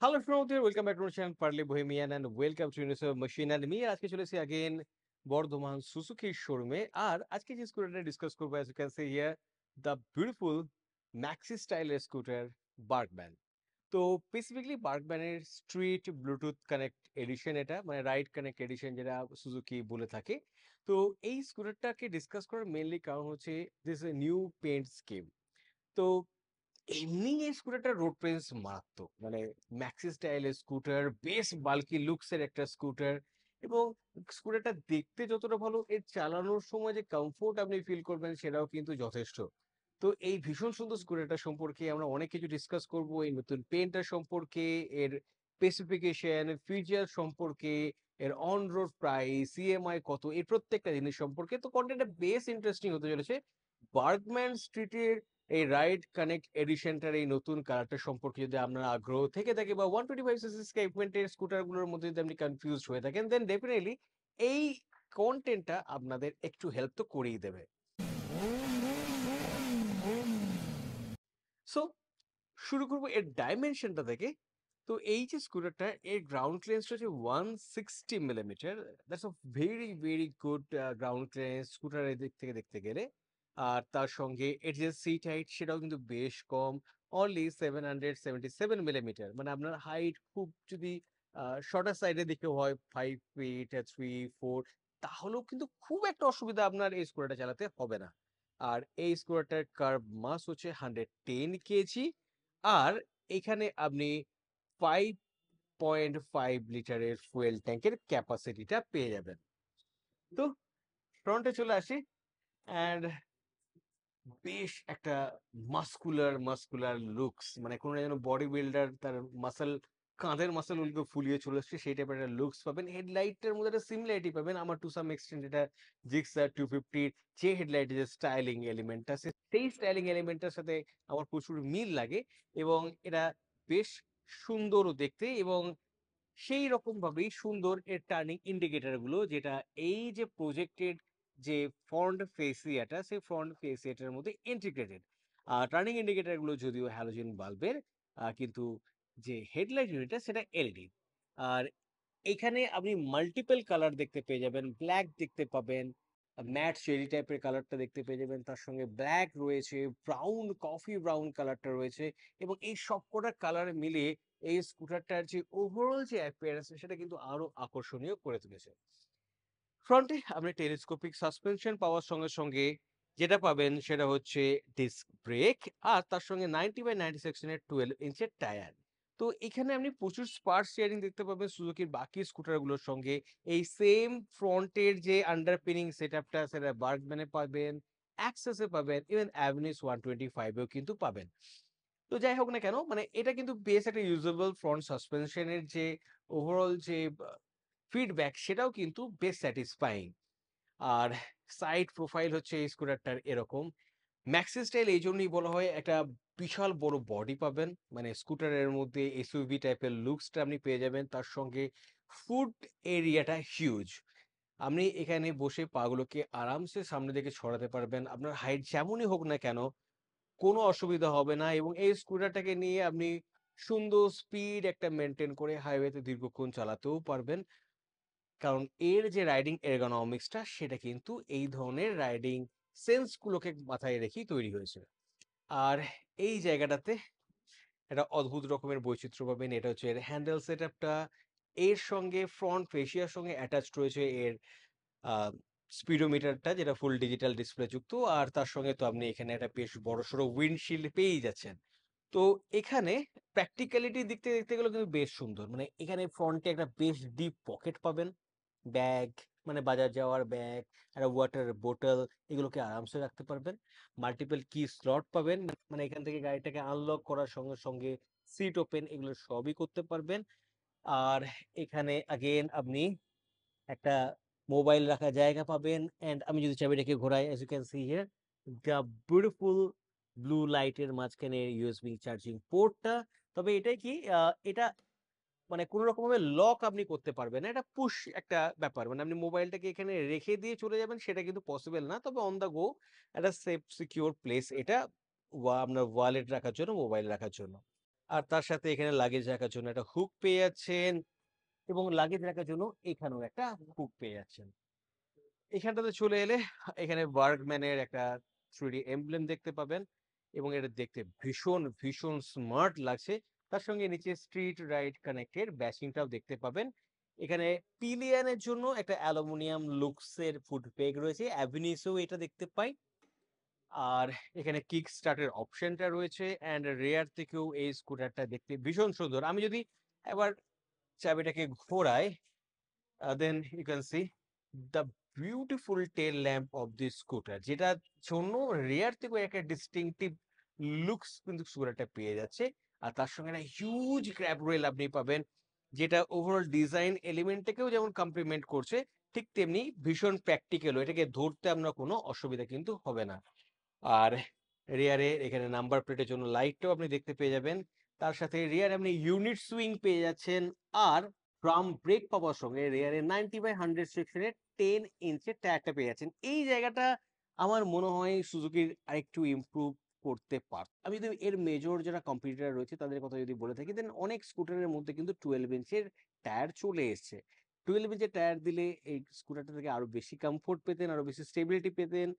Hello friends, welcome back to my channel purely bohemian and welcome to universe machine and me. আজকে চলেছি again Bardhaman সুজুকির শোরুমে। আর আজকে যে স্কুটারটা ডিসকাস করবো, as you can see here, the beautiful maxi স্টাইলের স্কুটার বার্কম্যান। তো স্পেসিফিকলি বার্কম্যানের স্ট্রিট ব্লুটুথ কানেক্ট এডিশন, এটা মানে রাইড কানেক্ট এডিশন যেটা সুজুকি বলে থাকে। তো এই স্কুটারটাকে ডিসকাস করার মেইনলি কারণ হচ্ছে this a new paint scheme. তো এমনি এই স্কুটারটার রোড প্রেজেন্স মারাত্মক, মানে ম্যাক্সি স্টাইলের স্কুটার, বেশ বাল্কি লুকস এর একটা স্কুটার। এবং স্কুটারটা দেখতে যতটা ভালো, এর চালানোর সময় যে কমফোর্ট আপনি ফিল করবেন সেটাও কিন্তু যথেষ্ট। তো এই ভীষণ সুন্দর স্কুটারটা সম্পর্কে আমরা অনেক কিছু ডিসকাস করব, এই নতুন পেনটার সম্পর্কে, এর স্পেসিফিকেশন, ফিচার সম্পর্কে, এর অন রোড প্রাইস, ইএমআই কত, এই প্রত্যেকটা জিনিস সম্পর্কে। তো কন্টেন্টটা বেশ ইন্টারেস্টিং হতে চলেছে। বার্গম্যান স্ট্রিটের এই রাইড কানেক্ট এডিশনটার এই নতুন কালারটা সম্পর্কে যদি আপনার আগ্রহ থেকে থাকে, বা 125 সিসি সেগমেন্টের স্কুটারগুলোর মধ্যে যদি আপনি কনফিউজড হয়ে থাকেন, দেন ডেফিনেটলি এই কন্টেন্টটা আপনাদের একটু হেল্প তো করেই দেবে। সো শুরু করবো এর ডাইমেনশনটা থেকে। তো এই যে স্কুটারটা, এর গ্রাউন্ড ক্লিয়ারেন্স হচ্ছে 160 millimetre. That's a very very good ground clearance স্কুটারের দিক থেকে দেখতে গেলে। আর তার সঙ্গে এর যে সিট হাইট সেটাও কিন্তু বেশ কম, অনলি 777 মিলিমিটার। মানে আপনার হাইট খুব যদি শর্টার সাইডের দিকে হয়, 5 ফিট 3 4, তাহলেও কিন্তু খুব একটা অসুবিধা আপনার এই স্কুটারটা চালাতে হবে না। আর এই স্কুটারটার কার্ভ মাস হচ্ছে 110 কেজি। আর এখানে আপনি 5.5 লিটারের ফুয়েল ট্যাঙ্কের ক্যাপাসিটিটা পেয়ে যাবেন। তো ফ্রন্টে চলে আসি, অ্যান্ড বেশ একটা মাস্কুলার মাস্কুলার লুকস, মানে কোনো যেন বডি বিল্ডার তার মাসল, কাঁধের মাসল গুলোকে ফুলিয়ে চলে আসছে সেই টাইপের একটা লুকস পাবেন। হেডলাইটের মধ্যে একটা সিমিলারিটি পাবেন আমার, টু সাম এক্সটেন্ট এটা জিক্সার 250 যে হেডলাইটের যে স্টাইলিং এলিমেন্টটা, সেই স্টাইলিং এলিমেন্টটার সাথে আমার প্রচুর মিল লাগে। এবং এটা বেশ সুন্দরও দেখতে, এবং সেই রকম ভাবেই সুন্দর এর টার্নিং ইন্ডিকেটর গুলো, যেটা এই যে প্রজেক্টেড যে ফ্রন্ট ফেসিয়াটা, সেই ফ্রন্ট ফেসিয়াটার মধ্যে ইন্টিগ্রেটেড। টার্নিং ইন্ডিকেটর গুলো যদিও হ্যালোজেন বাল্বের, কিন্তু যে হেডলাইট ইউনিটটা সেটা এলইডি। আর এখানে আপনি মাল্টিপল কালার দেখতে পেয়ে যাবেন, ব্ল্যাক দেখতে পাবেন, ম্যাট চেরি টাইপের কালারটা দেখতে পেয়ে যাবেন, তার সঙ্গে ব্ল্যাক রয়েছে, ব্রাউন, কফি ব্রাউন কালারটা রয়েছে। এবং এই সবকটা কালার মিলিয়ে এই স্কুটারটার যে ওভারঅল যে অ্যাপিয়ারেন্স সেটা কিন্তু আরো আকর্ষণীয় করে তুলেছে। ফ্রন্টে আপনি টেলিস্কোপিক সাসপেনশন পাওয়ার সঙ্গে সঙ্গে যেটা পাবেন সেটা হচ্ছে ডিস্ক ব্রেক, আর তার সঙ্গে 90/90 সেকশনের 12 ইঞ্চের টায়ার। তো এখানে আপনি প্রচুর স্পার্ক শেয়ারিং দেখতে পাবেন সুজুকির বাকি স্কুটারগুলোর সঙ্গে। এই সেম ফ্রন্টের যে আন্ডারপিনিং সেটআপটা সেটা বার্গম্যানে পাবেন, অ্যাক্সেসে পাবেন, ইভেন অ্যাভনিস 125-এও কিন্তু পাবেন। তো যাই হোক না কেন, মানে এটা কিন্তু বেশ একটা ইউজেবল ফ্রন্ট সাসপেনশনের যে ওভারঅল যে ফিডব্যাক, সেটাও কিন্তু বেশ স্যাটিসফাইং। আর সাইড প্রোফাইল হচ্ছে এই স্কুটারটার এরকম। ম্যাক্সি স্টাইল এই জন্যই বলা হয়, একটা বিশাল বড় বডি পাবেন, মানে স্কুটারের মধ্যে এসইউভি টাইপের লুকসটা আপনি পেয়ে যাবেন। তার সঙ্গে ফুট এরিয়াটা হিউজ, আপনি এখানে বসে পাগুলোকে আরামসে সামনে দিকে ছড়াতে পারবেন। আপনার হাইট যেমনই হোক না কেন, কোনো অসুবিধা হবে না। এবং এই স্কুটারটাকে নিয়ে আপনি সুন্দর স্পিড একটা মেনটেন করে হাইওয়েতে দীর্ঘক্ষণ চালাতেও পারবেন। কারণ এর যে রাইডিং এরগোনমিক্সটা সেটা কিন্তু এই ধরনের রাইডিং সেন্স গুলোকে মাথায় রেখেই তৈরি হয়েছে। আর এই জায়গাটাতে একটা অদ্ভুত রকমের বৈচিত্র্য পাবেন, এটা হচ্ছে এর হ্যান্ডেল সেটআপটা। এর সঙ্গে ফ্রন্ট ফেসিয়ার সঙ্গে অ্যাটাচড রয়েছে এর স্পিডোমিটারটা, যেটা ফুল ডিজিটাল ডিসপ্লে যুক্ত। আর তার সঙ্গে তো আপনি এখানে একটা বেশ বড়সড় উইন্ডশিল্ড পেয়েই যাচ্ছেন। তো এখানে প্র্যাকটিক্যালিটির দিক থেকে দেখতে গেলে কিন্তু বেশ সুন্দর, মানে এখানে ফ্রন্টে একটা বেশ ডিপ পকেট পাবেন, ব্যাগ, মানে বাজার যাওয়ার ব্যাগ, একটা ওয়াটার বোতল, এগুলোকে আরামসে রাখতে পারবেন। মাল্টিপল কি স্লট পাবেন, মানে এখান থেকে গাড়িটাকে আনলক করার সঙ্গে সঙ্গে সিট ওপেন, এগুলো সবই করতে পারবেন। আর এখানে আগেন আপনি একটা মোবাইল রাখার জায়গা পাবেন। এন্ড আমি যদি চাবিটাকে ঘোরাই, as you can see here, the beautiful blue লাইটের মাঝখানে ইউএসবি চার্জিং পোর্টটা। তবে এটাই কি, এটা মানে কোনো রকম ভাবে লক আপনি করতে পারবেন না, এটা পুশ একটা ব্যাপার, মানে আপনি মোবাইলটাকে এখানে রেখে দিয়ে চলে যাবেন সেটা কিন্তু পসিবল না। তবে অন দা গো একটা সেফ সিকিউর প্লেস এটা, আপনার ওয়ালেট রাখার জন্য, মোবাইল রাখার জন্য। আর তার সাথে এখানে লাগেজ রাখার জন্য একটা হুক পেয়ে যাচ্ছেন, এবং লাগেজ রাখার জন্য এখানেও একটা হুক পেয়ে যাচ্ছেন। এখানটাতে চলে এলে এখানে বার্গম্যানের একটা 3D এমব্লেম দেখতে পাবেন, এবং এটা দেখতে ভীষণ ভীষণ স্মার্ট লাগছে। তার সঙ্গে নিচে স্ট্রিট রাইড কানেক্টের ব্যাচিংটাও দেখতে পাবেন। এখানে পিলিয়নের জন্য একটা অ্যালুমিনিয়াম লুকসের ফুট পেগ রয়েছে, অ্যাভিনিসেও এটা দেখতে পাই। আর এখানে কিক স্টার্টের অপশনটা রয়েছে, অ্যান্ড রেয়ার থেকেও এই স্কুটারটা দেখতে ভীষণ সুন্দর। আমি যদি এবার চাবিটাকে ঘোরাই, then you can see the beautiful tail lamp of this scooter, যেটার জন্য রেয়ার থেকে একটা ডিস্টিংটিভ লুকস কিন্তু স্কুটারটা পেয়ে যাচ্ছে। আর তার সঙ্গে একটা হিউজ গ্র্যাব রেল আপনি পাবেন, যেটা ওভারঅল ডিজাইন এলিমেন্টটাকেও যেমন কমপ্লিমেন্ট করছে, ঠিক তেমনি ভীষণ প্র্যাকটিক্যালও। এটাকে ধরতে আমরা কোনো অসুবিধা কিন্তু হবে না। আর রিয়ারে এখানে নাম্বার প্লেটের জন্য লাইটটাও আপনি দেখতে পেয়ে যাবেন। তার সাথে রিয়ারে আপনি ইউনিট সুইং পেয়ে যাচ্ছেন, আর ড্রাম ব্রেক পাওয়ার সঙ্গে রিয়ারে 90/100 সেকশনের 10 ইঞ্চের টায়ারটা পেয়ে যাচ্ছেন। এই জায়গাটা আমার মনে হয় সুজুকির আরেকটু ইমপ্রুভ করতে পারত। আমি যদি এর মেজর যারা কম্পিটিটর রয়েছে তাদের কথা যদি বলে থাকি, দেন অনেক স্কুটারের মধ্যে কিন্তু 12 ইঞ্চের টায়ার চলে এসছে। 12 ইঞ্চের টায়ার দিলে এই স্কুটারটা থেকে আরো বেশি কমফোর্ট পেতেন, আরো বেশি স্টেবিলিটি পেতেন।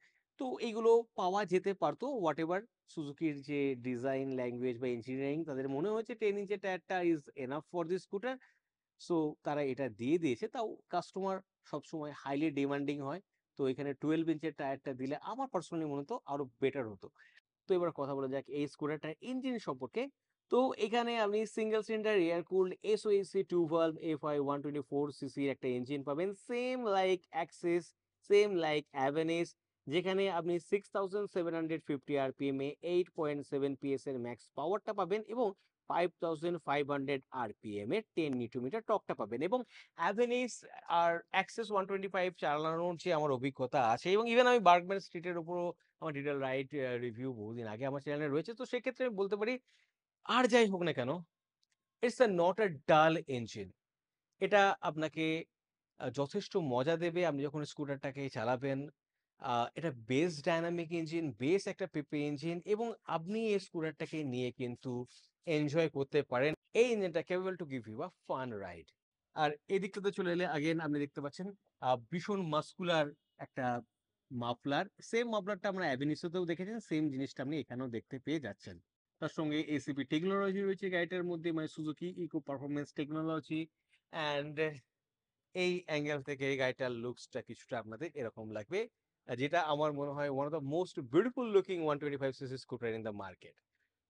তো এইগুলো পাওয়া যেতে পারতো, হোয়াট এভার সুজুকির যে ডিজাইন ল্যাঙ্গুয়েজ বা ইঞ্জিনিয়ারিং, তাদের মনে হয়েছে 10 ইঞ্চের টায়ারটা is enough for this scooter. So তারা এটা দিয়ে দিয়েছে। তাও কাস্টমার সবসময় হাইলি ডিমান্ডিং হয়, তো এখানে 12 ইঞ্চের টায়ারটা দিলে আমার পার্সোনালি মনে হতো আরো বেটার হতো। তো এবার কথা বলা যাক এই স্কুটারটার ইঞ্জিন সম্পর্কে। তো এখানে আপনি single cylinder air cooled SOHC 2 valve FI 124 CC একটা ইঞ্জিন পাবেন, same like Access, same like Avenis, যেখানে আপনি 6750 আরপিএম এ 8.7 PS এর ম্যাক্স পাওয়ারটা পাবেন, এবং 5500 আরপিএম এর 10 নিউটন মিটার টর্কটা পাবেন। এবং অ্যাভেনিস আর অ্যাক্সেস 125 চালানোর যে আমার অভিজ্ঞতা আছে, এবং ইভেন আমি বার্গম্যান স্ট্রিটের উপরও আমার ডিটেল রাইড রিভিউ বহুদিন আগে আমার চ্যানেলে রয়েছে, তো সেক্ষেত্রে আমি বলতে পারি, আর যাই হোক না কেন, ইটস আ নট আ ডাল ইঞ্জিন। এটা আপনাকে যথেষ্ট মজা দেবে আপনি যখন স্কুটারটাকে চালাবেন। এটা বেস ডায়নামিক ইঞ্জিন, বেস একটা পেপে ইঞ্জিন, এবং আপনি এই স্কুটারটাকে নিয়ে কিন্তু এনজয় করতে পারেন। এই ইঞ্জিনটা capable to give you a fun ride. আর এদিকটাতে চলে এলে আগেন আপনি দেখতে পাচ্ছেন ভীষণ মাস্কুলার একটা মাফলার। সেম মাফলারটা আমরা অ্যাভিনিসোতেও দেখেছেন, সেম জিনিসটা আপনি এখানেও দেখতে পেয়ে যাচ্ছেন। তার সঙ্গে এসিপি টেকনোলজি রয়েছে গাড়িটার মধ্যে, মানে Suzuki eco performance technology. And এই অ্যাঙ্গেল থেকে এই গাড়িটার লুকসটা কিছুটা আপনাদের এরকম লাগবে, যেটা আমার মনে হয় one of the most beautiful looking 125 CC scooter in the market.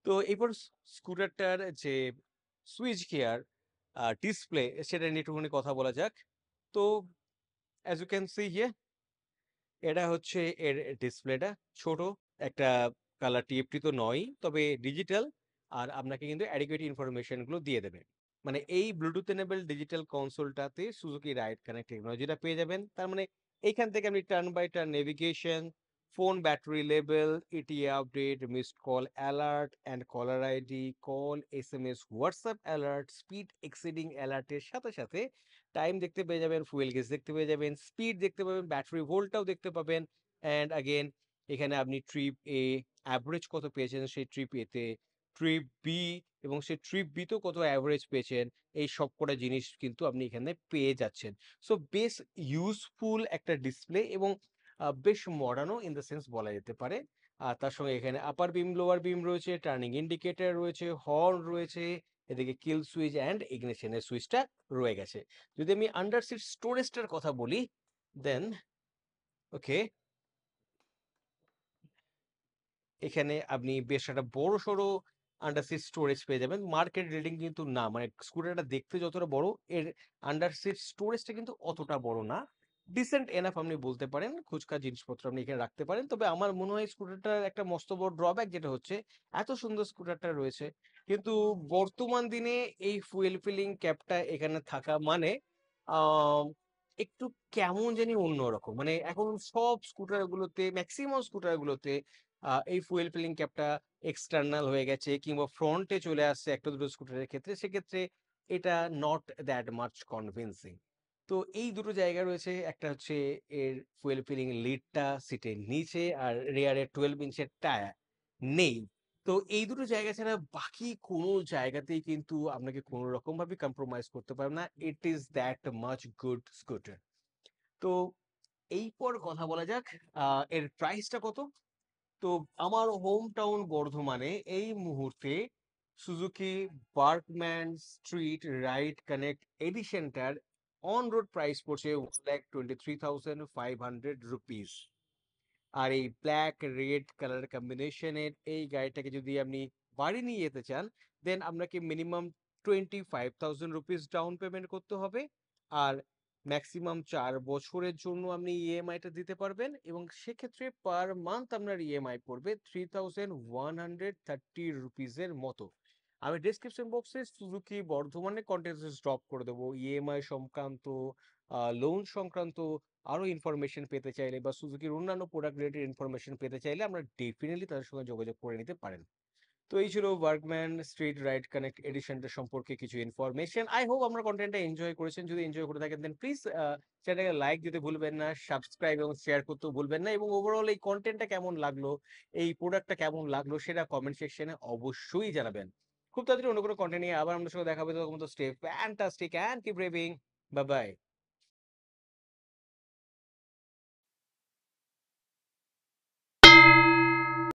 তো এরপর স্কুটারটার যে সুইচ গিয়ার ডিসপ্লে, সেটা নিয়ে একটুখানি কথা বলা যাক। তো as you can see here, এটা হচ্ছে এর ডিসপ্লেটা ছোট একটা, কালার টিএফটি তো নয়, তবে ডিজিটাল। আর আপনাকে কিন্তু অ্যাডিকুয়েট ইনফরমেশন গুলো দিয়ে দেবে। মানে এই ব্লুটুথ এনেবল ডিজিটাল কনসোলটাতে সুজুকি রাইড কানেক্ট টেকনোলজিটা পেয়ে যাবেন। তার মানে এইখান থেকে আপনি turn by turn navigation, phone battery level, ETA update, missed call alert and caller ID, call, SMS, WhatsApp alert, speed exceeding অ্যালার্টের সাথে সাথে টাইম দেখতে পেয়ে যাবেন, ফুয়েল গেজ দেখতে পেয়ে যাবেন, স্পিড দেখতে পাবেন, ব্যাটারি ভোল্টটাও দেখতে পাবেন। অ্যান্ড আগেন এখানে আপনি ট্রিপ এ অ্যাভারেজ কত পেয়েছেন, সেই ট্রিপ এতে, ট্রিপ বি এবং সেই ট্রিপ বিতেও কত অ্যাভারেজ পেয়েছেন, এই সব কটা জিনিস কিন্তু আপনি এখানে পেয়ে যাচ্ছেন। সো বেশ ইউজফুল একটা ডিসপ্লে, এবং বেশ মডার্নও ইন দ্য সেন্স বলা যেতে পারে। আর তার সঙ্গে এখানে আপার বিম, লোয়ার বিম রয়েছে, টার্নিং ইন্ডিকেটর রয়েছে, হর্ন রয়েছে, এদিকে কিল সুইচ অ্যান্ড ইগনিশনের সুইচটা রয়ে গেছে। যদি আমি আন্ডার সিট স্টোরেজটার কথা বলি, দেন ওকে, এখানে আপনি বেশ একটা বড় সড়ো আন্ডার সিট স্টোরেজ পেয়ে যাবেন। মার্কেট রিডিং কিন্তু না, মানে স্কুটারটা দেখতে যতটা বড়, এর আন্ডার সিট স্টোরেজটা কিন্তু অতটা বড় না। ডিসেন্ট এনাফ আপনি বলতে পারেন, খুচকা জিনিসপত্র আপনি এখানে রাখতে পারেন। তবে আমার মনে হয় স্কুটারটার একটা মস্ত বড় ড্রব্যাক যেটা হচ্ছে, এত সুন্দর স্কুটারটা রয়েছে, কিন্তু বর্তমান দিনে এই ফুয়েল ফিলিং ক্যাপটা এখানে থাকা মানে আহ একটু কেমন জানি অন্যরকম। মানে এখন সব স্কুটারগুলোতে, ম্যাক্সিমাম স্কুটারগুলোতে এই ফুয়েল ফিলিং ক্যাপটা এক্সটার্নাল হয়ে গেছে, কিংবা ফ্রন্টে চলে আসছে একটা দুটো স্কুটারের ক্ষেত্রে। সেক্ষেত্রে এটা নট দ্যাট মাচ কনভিন্সিং। তো এই দুটো জায়গা রয়েছে, একটা হচ্ছে এর ফুয়েল ফিলিং লিডটা সিটের নিচে, আর রেয়ারে 12 ইঞ্চের টায়ার নেই। তো এই দুটো জায়গা ছাড়া বাকি কোনো জায়গাতেই কিন্তু আপনাকে কোনো রকম ভাবে কম্প্রোমাইজ করতে পারবেন না। It is that much good scooter. তো এরপর কথা বলা যাক এর প্রাইসটা কত? তো আমার হোম টাউন বর্ধমানে এই মুহূর্তে Suzuki Burgman street ride connect এডিশনটার অন রোড প্রাইস পড়ছে 1,23,500 রুপিস। আর এই ব্ল্যাক রেড কালার কম্বিনেশনের এই গাড়িটাকে যদি আপনি বাড়ি নিয়ে যেতে চান, দেন আপনাকে মিনিমাম 25,000 রুপিস ডাউন পেমেন্ট করতে হবে। আর ম্যাক্সিমাম 4 বছরের জন্য আপনি ইএমআইটা দিতে পারবেন, এবং সেক্ষেত্রে পার মান্থ আপনার ইএমআই পড়বে 3,130 রুপিসের মতো। আমি ডিসক্রিপশন বক্সে সুজুকি বর্ধমানের কন্টেন্ট ড্রপ করে দেবো। ইএমআই সংক্রান্ত, লোন সংক্রান্ত আরো ইনফরমেশন পেতে চাইলে বা সুজুকির অন্যান্য প্রোডাক্ট রিলেটেড ইনফরমেশন পেতে চাইলে আমরা ডেফিনেটলি তাদের সঙ্গে যোগাযোগ করে নিতে পারেন। তো এই ছিল ওয়ার্কম্যান স্ট্রিট রাইড কানেক্ট এডিশনটা সম্পর্কে কিছু ইনফরমেশন। আই হোপ আপনার কন্টেন্টটা এনজয় করেছেন। যদি এনজয় করে থাকেন দেন প্লিজ চ্যানেলটাকে লাইক দিতে ভুলবেন না, সাবস্ক্রাইব এবং শেয়ার করতেও ভুলবেন না, এবং ওভারঅল এই কন্টেন্টটা কেমন লাগলো, এই প্রোডাক্টটা কেমন লাগলো সেটা কমেন্ট সেকশনে অবশ্যই জানাবেন। খুব তাড়াতাড়ি অন্য কোনো কন্টেন্ট নিয়ে আবার আমাদের সঙ্গে দেখা হবে। তখন তো stay fantastic and keep revving. Bye by.